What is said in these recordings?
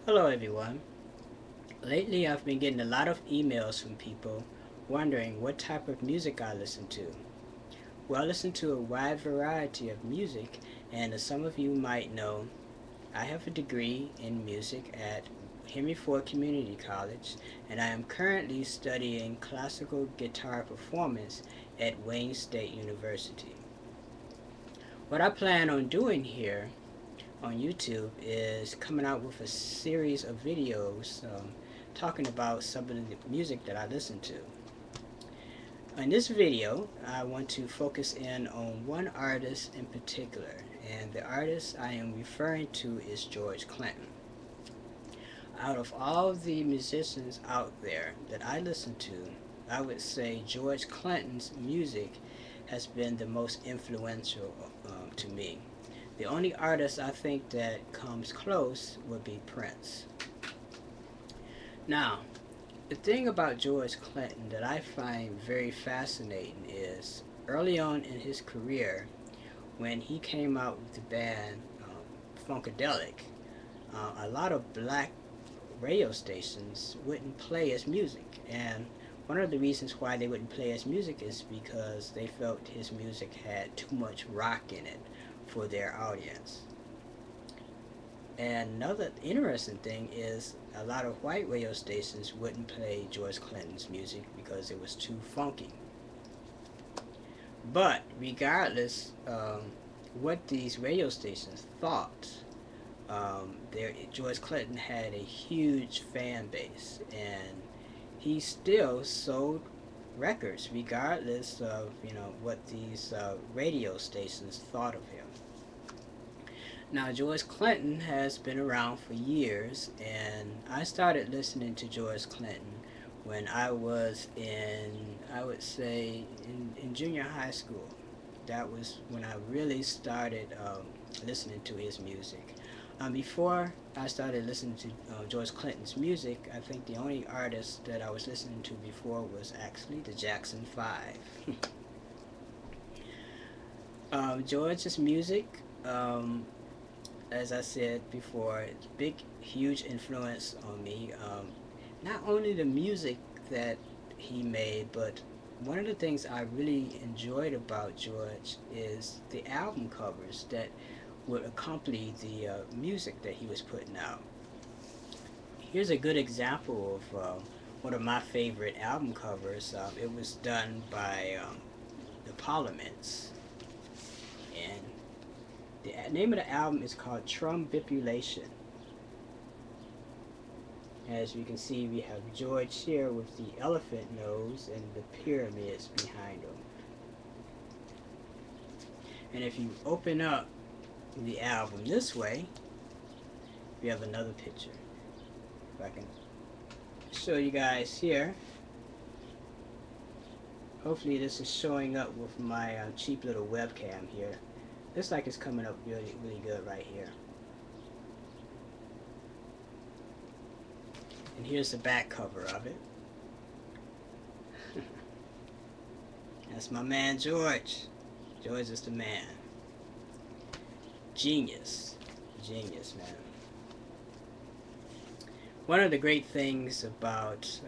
Hello everyone. Lately I've been getting a lot of emails from people wondering what type of music I listen to. Well, I listen to a wide variety of music, and as some of you might know, I have a degree in music at Henry Ford Community College, and I am currently studying classical guitar performance at Wayne State University. What I plan on doing here on YouTube is coming out with a series of videos talking about some of the music that I listen to. In this video, I want to focus in on one artist in particular, and the artist I am referring to is George Clinton. Out of all the musicians out there that I listen to, I would say George Clinton's music has been the most influential to me. The only artist I think that comes close would be Prince. Now, the thing about George Clinton that I find very fascinating is early on in his career, when he came out with the band Funkadelic, a lot of black radio stations wouldn't play his music. And one of the reasons why they wouldn't play his music is because they felt his music had too much rock in it for their audience. And another interesting thing is a lot of white radio stations wouldn't play George Clinton's music because it was too funky. But regardless, what these radio stations thought, George Clinton had a huge fan base, and he still sold records regardless of what these radio stations thought of him. Now, George Clinton has been around for years, and I started listening to George Clinton when I was I would say, in junior high school. That was when I really started listening to his music. Before I started listening to George Clinton's music, I think the only artist that I was listening to before was actually the Jackson 5. George's music, as I said before, it's big, huge influence on me. Not only the music that he made, but one of the things I really enjoyed about George is the album covers that would accompany the music that he was putting out. Here's a good example of one of my favorite album covers. It was done by the Parliaments, and the name of the album is called Trumbipulation. As you can see, we have George here with the elephant nose and the pyramids behind him. And if you open up the album this way, we have another picture. If I can show you guys here. Hopefully this is showing up with my cheap little webcam here. Looks like it's coming up really, really good right here. And here's the back cover of it. That's my man George. George is the man. Genius. Genius, man. One of the great things about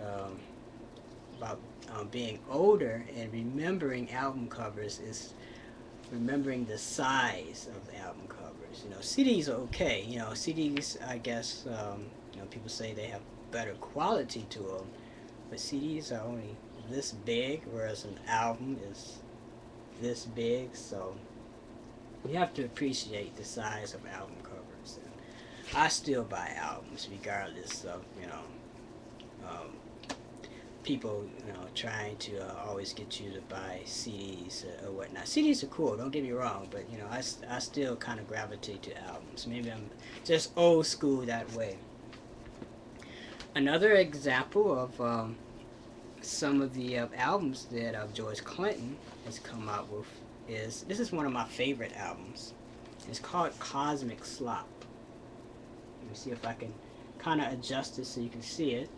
being older and remembering album covers is remembering the size of the album covers. CDs are okay. CDs, I guess, people say they have better quality to them, but CDs are only this big, whereas an album is this big. So you have to appreciate the size of album covers. And I still buy albums regardless of people trying to always get you to buy CDs or whatnot. CDs are cool, don't get me wrong, but I still kind of gravitate to albums. Maybe I'm just old school that way. Another example of some of the albums that George Clinton has come out with is, this is one of my favorite albums. It's called Cosmic Slop. Let me see if I can kind of adjust it so you can see it.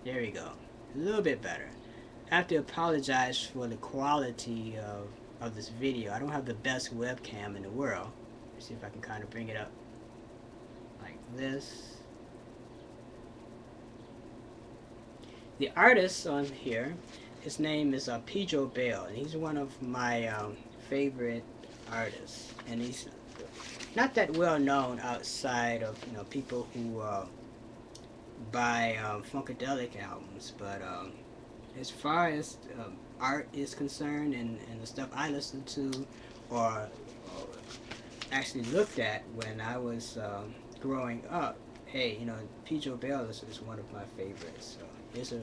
There we go. A little bit better. I have to apologize for the quality of this video. I don't have the best webcam in the world. See if I can kind of bring it up like this. The artist on here, his name is Pedro Bell, and he's one of my favorite artists, and he's not that well known outside of people who buy funkadelic albums, but as far as art is concerned, and the stuff I listen to or actually looked at when I was growing up, hey, Pedro Bell is one of my favorites. So here's a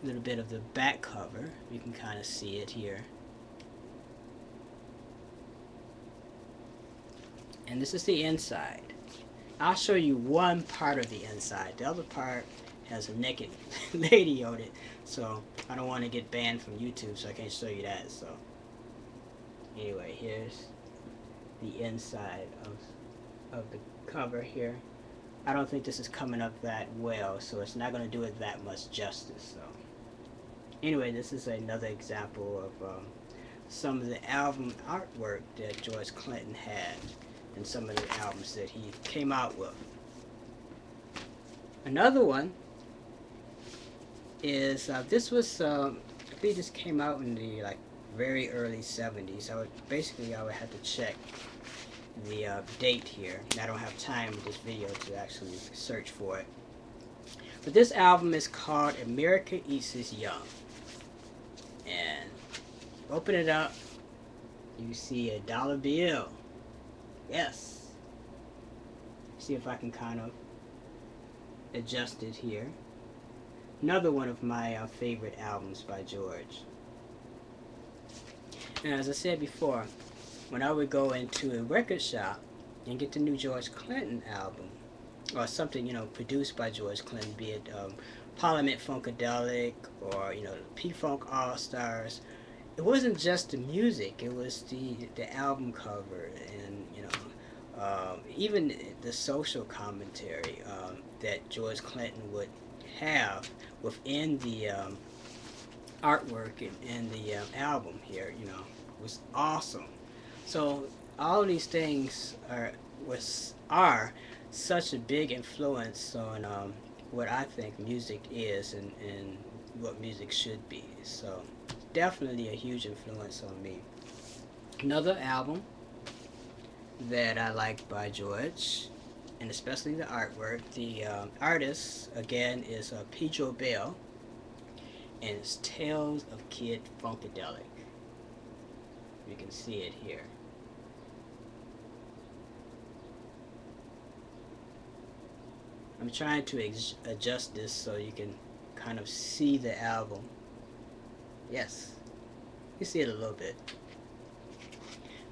little bit of the back cover. You can kind of see it here. And this is the inside. I'll show you one part of the inside. The other part has a naked lady on it, so I don't want to get banned from YouTube, so I can't show you that. So anyway, here's the inside of the cover here. I don't think this is coming up that well, so it's not going to do it that much justice. So anyway, this is another example of some of the album artwork that George Clinton had and some of the albums that he came out with. Another one is this was I think this came out in the very early 70s. I would have to check the date here, and I don't have time in this video to actually search for it. But this album is called America Eats Us Young, and open it up, you see a dollar bill. Yes. See if I can kind of adjust it here. Another one of my favorite albums by George. And as I said before, when I would go into a record shop and get the new George Clinton album, or something produced by George Clinton, be it Parliament Funkadelic or P-Funk All-Stars, it wasn't just the music, it was the album cover, and even the social commentary that George Clinton would have within the artwork and the album here, was awesome. So all these things are such a big influence on what I think music is and what music should be. So definitely a huge influence on me. Another album that I like by George, and especially the artwork, the artist again is Pedro Bell, and it's Tales of Kid Funkadelic. You can see it here. I'm trying to adjust this so you can kind of see the album. Yes, you see it a little bit.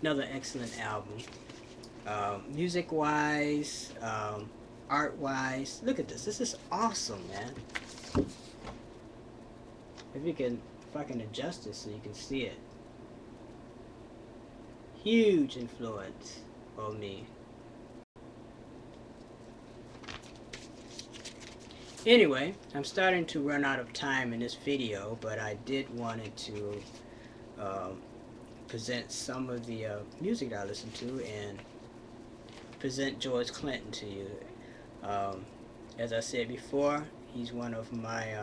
Another excellent album. Music wise, art wise, look at this. This is awesome, man. If I can adjust this so you can see it. Huge influence on me. Anyway, I'm starting to run out of time in this video, but I did wanted to present some of the music that I listen to and present George Clinton to you. As I said before, he's one of my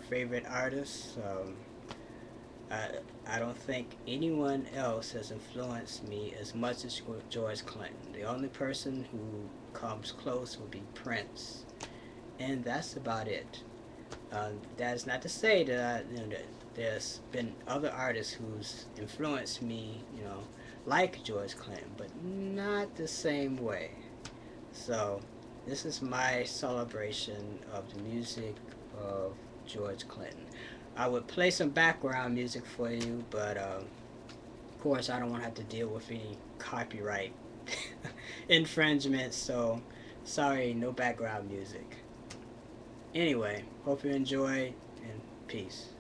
favorite artists. I don't think anyone else has influenced me as much as George Clinton. The only person who comes close would be Prince, and that's about it. That is not to say that that there's been other artists who's influenced me, like George Clinton, but not the same way. So this is my celebration of the music of George Clinton. I would play some background music for you, but of course I don't want to have to deal with any copyright infringements, so sorry, no background music. Anyway, hope you enjoy, and peace.